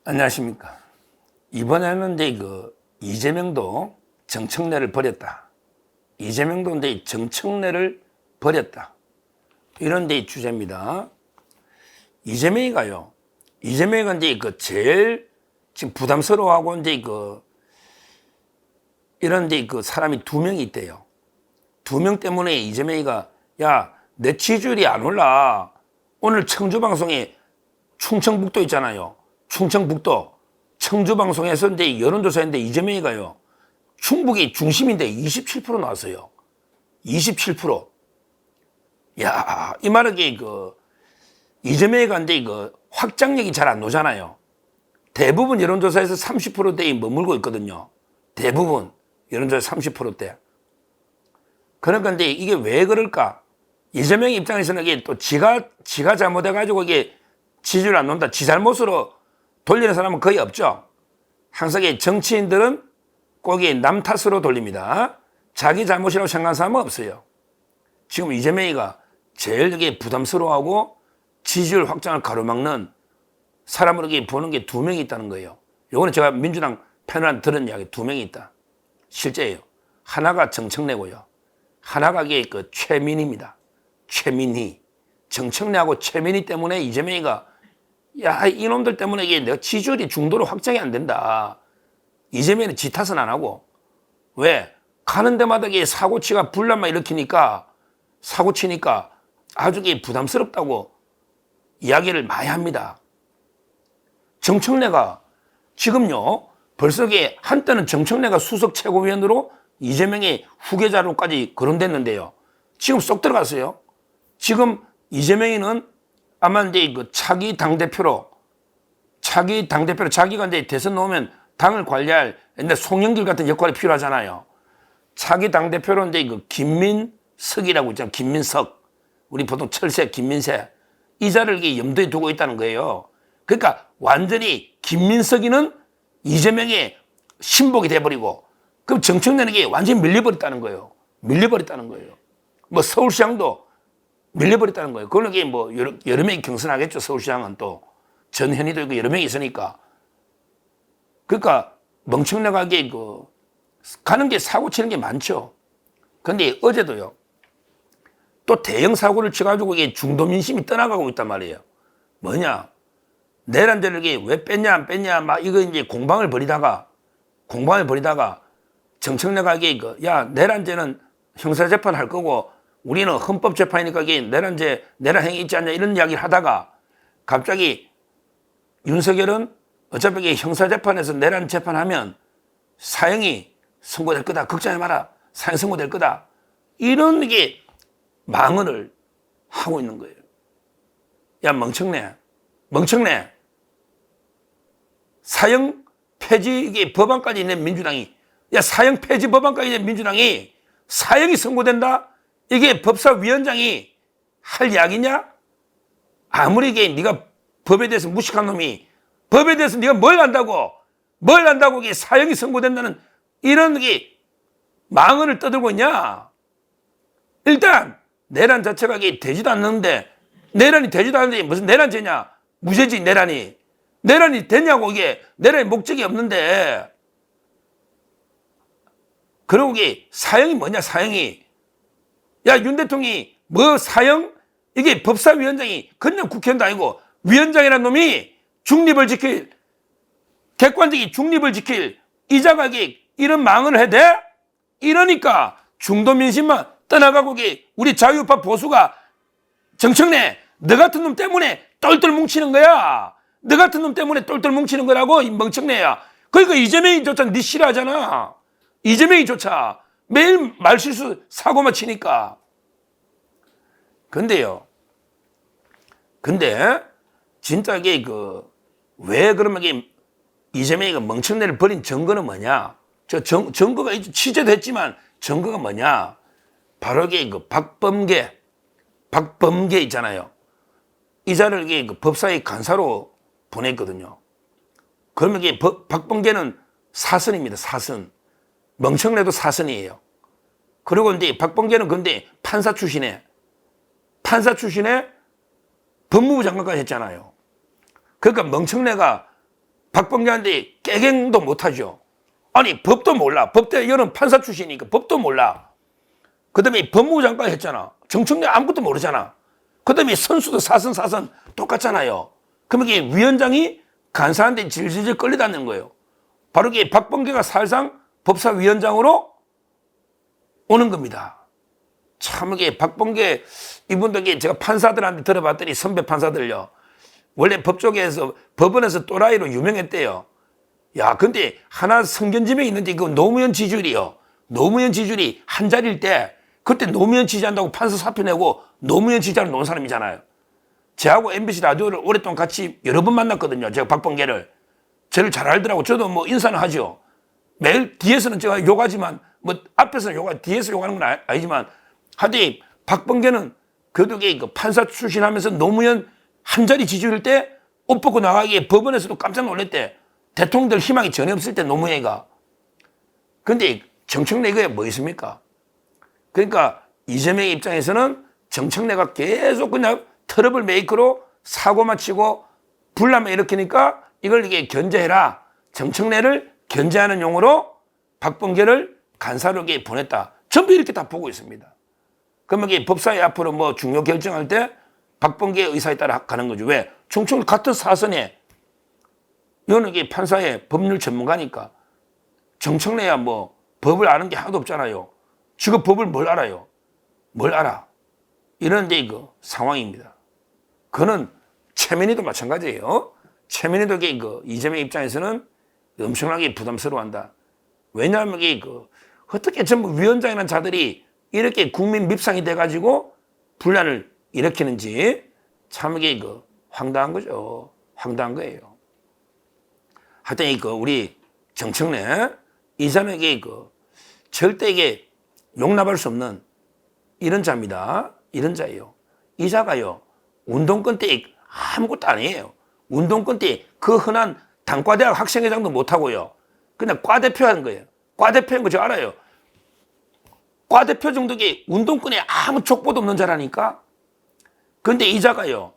안녕하십니까. 이번에는 이제 이재명도 정청래를 버렸다. 이재명도 이제 정청래를 버렸다. 이런 데 주제입니다. 이재명이가 이제 제일 지금 부담스러워하고 이제 이런 데 사람이 두 명이 있대요. 두 명 때문에 이재명이가 야, 내 지지율이 안 올라. 오늘 청주방송에 충청북도 있잖아요. 충청북도 청주방송에서 이제 여론조사했는데 이재명이가요. 충북이 중심인데 27% 나왔어요. 27%. 야, 이 말은 이재명이가 이제 확장력이 잘 안 나오잖아요. 대부분 여론조사에서 30%대에 머물고 있거든요. 대부분 여론조사 30%대. 그러니까 이제 이게 왜 그럴까? 이재명 입장에서는 이게 또 지가 잘못해가지고 이게 지지율 안 나온다. 지 잘못으로 돌리는 사람은 거의 없죠. 항상 정치인들은 꼭 남 탓으로 돌립니다. 자기 잘못이라고 생각하는 사람은 없어요. 지금 이재명이가 제일 이게 부담스러워하고 지지율 확장을 가로막는 사람으로 보는 게 두 명이 있다는 거예요. 요거는 제가 민주당 패널한테 들은 이야기 두 명이 있다. 실제예요. 하나가 정청래고요. 하나가 최민희입니다. 최민희. 정청래하고 최민희 때문에 이재명이가 야, 이놈들 때문에 내가 지지율이 중도로 확장이 안 된다. 이재명은 지 탓은 안 하고. 왜? 가는 데마다 사고치가 분란만 일으키니까 사고치니까 아주 부담스럽다고 이야기를 많이 합니다. 정청래가 지금요, 벌써 한때는 정청래가 수석 최고위원으로 이재명의 후계자로까지 거론됐는데요. 지금 쏙 들어갔어요. 지금 이재명이는 아마 이제 차기 당대표로 자기가 이제 대선 나오면 당을 관리할 옛날 송영길 같은 역할이 필요하잖아요. 차기 당대표로 이제 김민석이라고 있잖아요. 김민석. 우리 보통 철새, 김민세. 이 자를 염두에 두고 있다는 거예요. 그러니까 완전히 김민석이는 이재명의 신복이 돼버리고 그럼 정청래는 완전히 밀려버렸다는 거예요. 밀려버렸다는 거예요. 뭐 서울시장도 밀려버렸다는 거예요. 그거는 여러 명이 경선하겠죠. 서울시장은 또 전현희도 있고 여러 명이 있으니까. 그러니까 멍청내가 가는 게 사고 치는 게 많죠. 근데 어제도요. 또 대형 사고를 쳐가지고 중도 민심이 떠나가고 있단 말이에요. 뭐냐? 내란제를 왜 뺐냐 안 뺐냐 막 이거 이제 공방을 벌이다가 정청래가 야, 내란제는 형사재판 할 거고 우리는 헌법재판이니까 내란 행위 있지 않냐 이런 이야기를 하다가 갑자기 윤석열은 어차피 형사재판에서 내란 재판하면 사형이 선고될 거다. 걱정하지 마라. 사형 선고될 거다. 이런 망언을 하고 있는 거예요. 야, 멍청내. 사형 폐지 법안까지 낸 민주당이 사형 폐지 법안까지 낸 민주당이 사형이 선고된다? 이게 법사위원장이 할 이야기냐? 아무리 네가 법에 대해서 무식한 놈이 법에 대해서 네가 뭘 안다고 사형이 선고된다는 이런 망언을 떠들고 있냐? 일단 내란 자체가 되지도 않는데 내란이 되지도 않는데 무슨 내란죄냐? 무죄지 내란이 되냐고 내란의 목적이 없는데 그리고 사형이 뭐냐 사형이 야, 윤 대통령이 사형? 이게 법사위원장이 그냥 국회의원도 아니고 위원장이라는 놈이 객관적인 중립을 지킬 이자가 이런 망언을 해야 돼? 이러니까 중도 민심만 떠나가고 우리 자유우파 보수가 정청래 너 같은 놈 때문에 똘똘 뭉치는 거야. 너 같은 놈 때문에 똘똘 뭉치는 거라고 이 멍청래야. 그러니까 이재명이조차 니 싫어하잖아. 이재명이조차 매일 말실수 사고만 치니까. 근데 진짜 왜 그러면 이재명이가 멍청내를 버린 증거는 뭐냐? 증거가 취재도 했지만 증거가 뭐냐? 바로 박범계 있잖아요. 이 자를 법사위 간사로 보냈거든요. 그러면 박범계는 사선입니다. 사선. 멍청내도 사선이에요. 그리고 이제 박범계는 근데 판사 출신에 법무부 장관까지 했잖아요. 그러니까 멍청내가 박범계한테 깨갱도 못하죠. 아니 법도 몰라. 법대 이거는 판사 출신이니까 법도 몰라. 그 다음에 법무부 장관 했잖아. 정청래 아무것도 모르잖아. 그 다음에 선수도 사선 똑같잖아요. 그러면 이게 위원장이 간사한테 질질질 끌려다니는 거예요. 바로 이게 박범계가 사실상 법사위원장으로 오는 겁니다. 참 이게 박범계 이분들 제가 판사들한테 들어봤더니 선배 판사들요. 원래 법조계에서 법원에서 또라이로 유명했대요. 야, 근데 하나 성견지명이 있는데 그 노무현 지지율이요. 노무현 지지율이 한 자리일 때 그때 노무현 지지한다고 판사 사표 내고 노무현 지지하러 놓은 사람이잖아요. 저하고 MBC 라디오를 오랫동안 같이 여러 번 만났거든요. 제가 박범계를. 저를 잘 알더라고. 저도 뭐 인사는 하죠. 매일 뒤에서는 제가 욕하지만 뭐 앞에서는 뒤에서 욕하는 건 아니지만 하여튼 박범계는 그래도 그 판사 출신하면서 노무현 한 자리 지지율 때 옷 벗고 나가기에 법원에서도 깜짝 놀랐대. 대통령들 희망이 전혀 없을 때 노무현이가. 근데 정청래 이거에 뭐 있습니까? 그러니까 이재명의 입장에서는 정청래가 계속 그냥 트러블 메이커로 사고만 치고 분란만 일으키니까 이걸 이게 견제해라. 정청래를 견제하는 용어로 박범계를 간사로 보냈다. 전부 이렇게 다 보고 있습니다. 그러면 이게 법사위 앞으로 뭐 중요 결정할 때 박범계의 의사에 따라 가는 거죠. 왜? 정청래 같은 사선에 이거는 이게 판사의 법률 전문가니까 정청래야 뭐 법을 아는 게 하나도 없잖아요. 지금 법을 뭘 알아요? 뭘 알아? 이런 데 그 상황입니다. 그는 최민희도 마찬가지예요. 최민희도 그 이재명 입장에서는 엄청나게 부담스러워한다. 왜냐하면 어떻게 전부 위원장이라는 자들이 이렇게 국민 밉상이 돼가지고 분란을 일으키는지 참 이게 황당한 거죠. 황당한 거예요. 하여튼 우리 정청래 이 사람은 절대 이게 용납할 수 없는 이런 자입니다. 이런 자예요. 이 자가요 운동권 때 아무것도 아니에요. 운동권 때 그 흔한 단과대학 학생회장도 못하고요. 그냥 과대표 하는 거예요. 과대표인 거 저 알아요. 과대표 정도의 운동권에 아무 족보도 없는 자라니까. 근데 이 자가요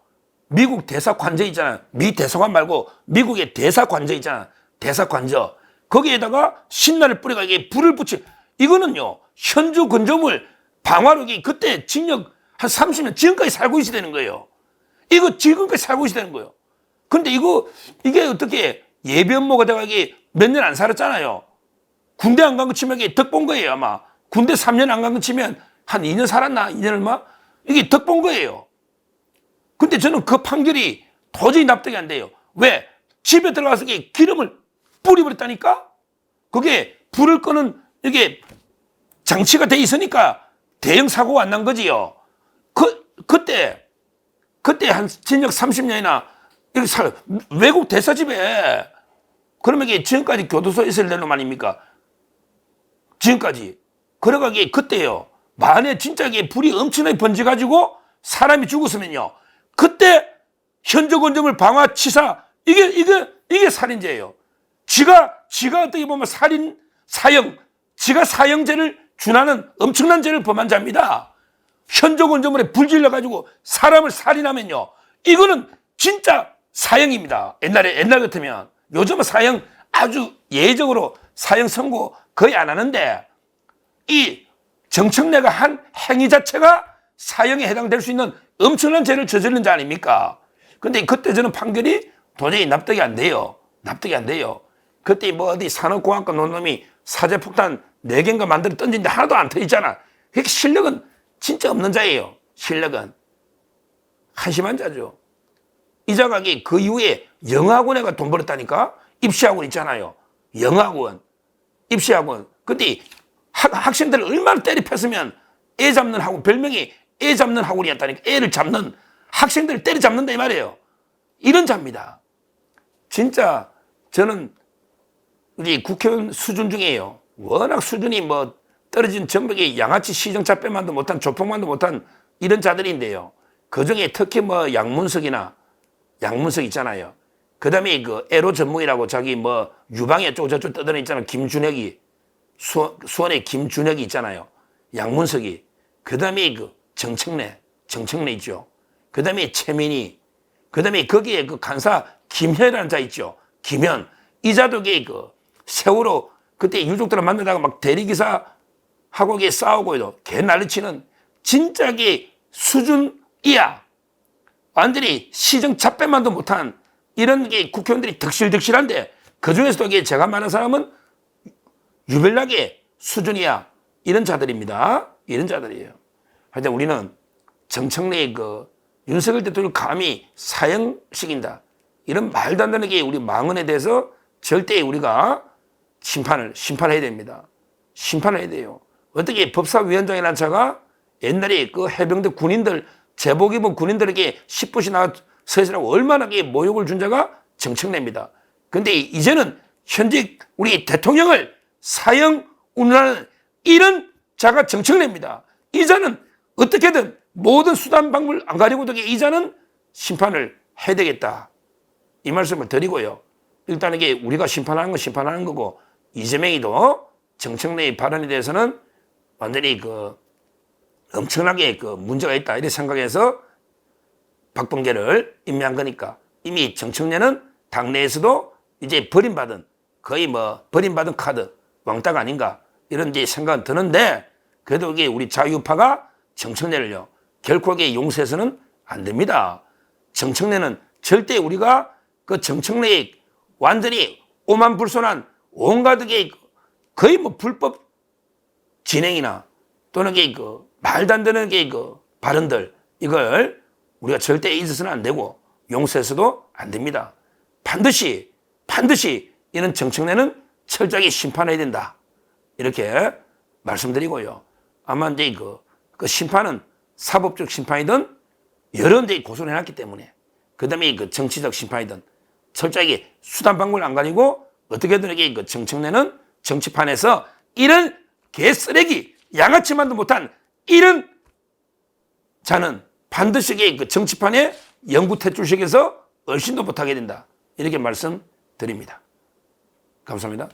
미국 대사 관저 있잖아. 미 대사관 말고 미국의 대사 관저 있잖아. 대사 관저. 거기에다가 신라를 뿌려가 이게 불을 붙이. 이거는요 현주 건조물 방화록이 그때 징역 한 30년 지금까지 살고 있어야 되는 거예요. 이거 지금까지 살고 있어야 되는 거예요. 근데 이게 어떻게 예비업무가 돼가 이게 몇 년 안 살았잖아요. 군대 안 간 거 치면 이게 덕 본 거예요 아마. 군대 3년 안 간 거 치면 한 2년 살았나? 2년 얼마? 이게 덕 본 거예요. 근데 저는 그 판결이 도저히 납득이 안 돼요. 왜? 집에 들어가서 기름을 뿌려버렸다니까? 그게 불을 끄는 이게 장치가 돼 있으니까 대형 사고가 안 난 거지요. 그때 한 징역 30년이나 외국 대사집에 그러면 이게 지금까지 교도소에 있을 놈 아닙니까? 지금까지. 그래가 그때요. 만에 진짜 이게 불이 엄청나게 번져가지고 사람이 죽었으면요. 그때 현저건조물 방화치사 이게 살인죄예요. 지가 어떻게 보면 지가 사형죄를 준하는 엄청난 죄를 범한 자입니다. 현저건조물에 불 질러가지고 사람을 살인하면요. 이거는 진짜 사형입니다. 옛날 같으면. 요즘은 사형 아주 예외적으로 사형 선고 거의 안 하는데 이 정청래가 한 행위 자체가 사형에 해당될 수 있는 엄청난 죄를 저지른 자 아닙니까? 근데 그때 저는 판결이 도저히 납득이 안 돼요. 납득이 안 돼요. 그때 뭐 어디 산업공학과 논놈이 사제폭탄 4개인가 만들어 던진데 하나도 안 터지잖아. 그러니까 실력은 진짜 없는 자예요. 실력은. 한심한 자죠. 이 자가 그 이후에 영어학원에가 돈 벌었다니까? 입시학원 있잖아요. 영어학원. 입시학원. 근데 학생들을 얼마나 때리 폈으면 애 잡는 학원, 별명이 애 잡는 학원이었다니까. 애를 잡는, 학생들을 때려잡는다 이 말이에요. 이런 자입니다. 진짜 저는 우리 국회의원 수준 중에요. 워낙 수준이 뭐 떨어진 전북의 양아치 시정착배만도 못한 조폭만도 못한 이런 자들인데요. 그중에 특히 뭐 양문석 있잖아요. 그 다음에 에로 전문이라고 자기 뭐 유방에 어쩌고 저쩌고 떠드는 있잖아요. 김준혁이 수원의 김준혁이 있잖아요. 양문석이. 그 다음에 정청래 있죠. 그 다음에 최민희. 그 다음에 거기에 간사 김혜라는 자 있죠. 김현, 이자독의 그 세월호 그때 유족들을 만나다가 막 대리기사하고 싸우고 개 난리치는 진짜 수준 이하 완전히 시정 잡배만도 못한 이런 게 국회의원들이 득실득실한데 그중에서도 제가 말한 사람은 유별나게 수준이야 이런 자들입니다. 이런 자들이에요. 하여튼 우리는 정청래의 그 윤석열 대통령 감히 사형시킨다 이런 말도 안 되는 게 우리 망언에 대해서 절대 우리가 심판해야 됩니다. 심판해야 돼요. 어떻게 법사위원장이라는 자가 옛날에 그 해병대 군인들 제복 입은 군인들에게 10분씩 나가 서 있으라고 얼마나 모욕을 준 자가 정청래입니다. 근데 이제는 현재 우리 대통령을 사형 운운하는 이런 자가 정청래입니다. 이 자는 어떻게든 모든 수단 방법을 안 가리고 이 자는 심판을 해야 되겠다. 이 말씀을 드리고요. 일단 이게 우리가 심판하는 건 심판하는 거고 이재명이도 정청래의 발언에 대해서는 완전히 엄청나게 문제가 있다 이렇게 생각해서 박범계를 임명한 거니까 이미 정청래는 당내에서도 이제 버림받은 거의 버림받은 카드 왕따가 아닌가 이런 이제 생각은 드는데 그래도 이게 우리 자유파가 정청래를요 결코 용서해서는 안 됩니다. 정청래는 절대 우리가 그 정청래의 완전히 오만불손한 온갖 거의 불법 진행이나 또는 말도 안 되는 발언들 이걸 우리가 절대 잊어서는 안 되고 용서해서도 안 됩니다. 반드시 이런 정청래는 철저하게 심판해야 된다. 이렇게 말씀드리고요. 아마 이제 그 심판은 사법적 심판이든 여러 데 고소를 해놨기 때문에 그 다음에 정치적 심판이든 철저하게 수단 방법을 안 가리고 어떻게든 이게 정청래는 정치판에서 이런 개쓰레기 양아치만도 못한 이런 자는 반드시 정치판에 영구퇴출식에서 얼씬도 못하게 된다. 이렇게 말씀드립니다. 감사합니다.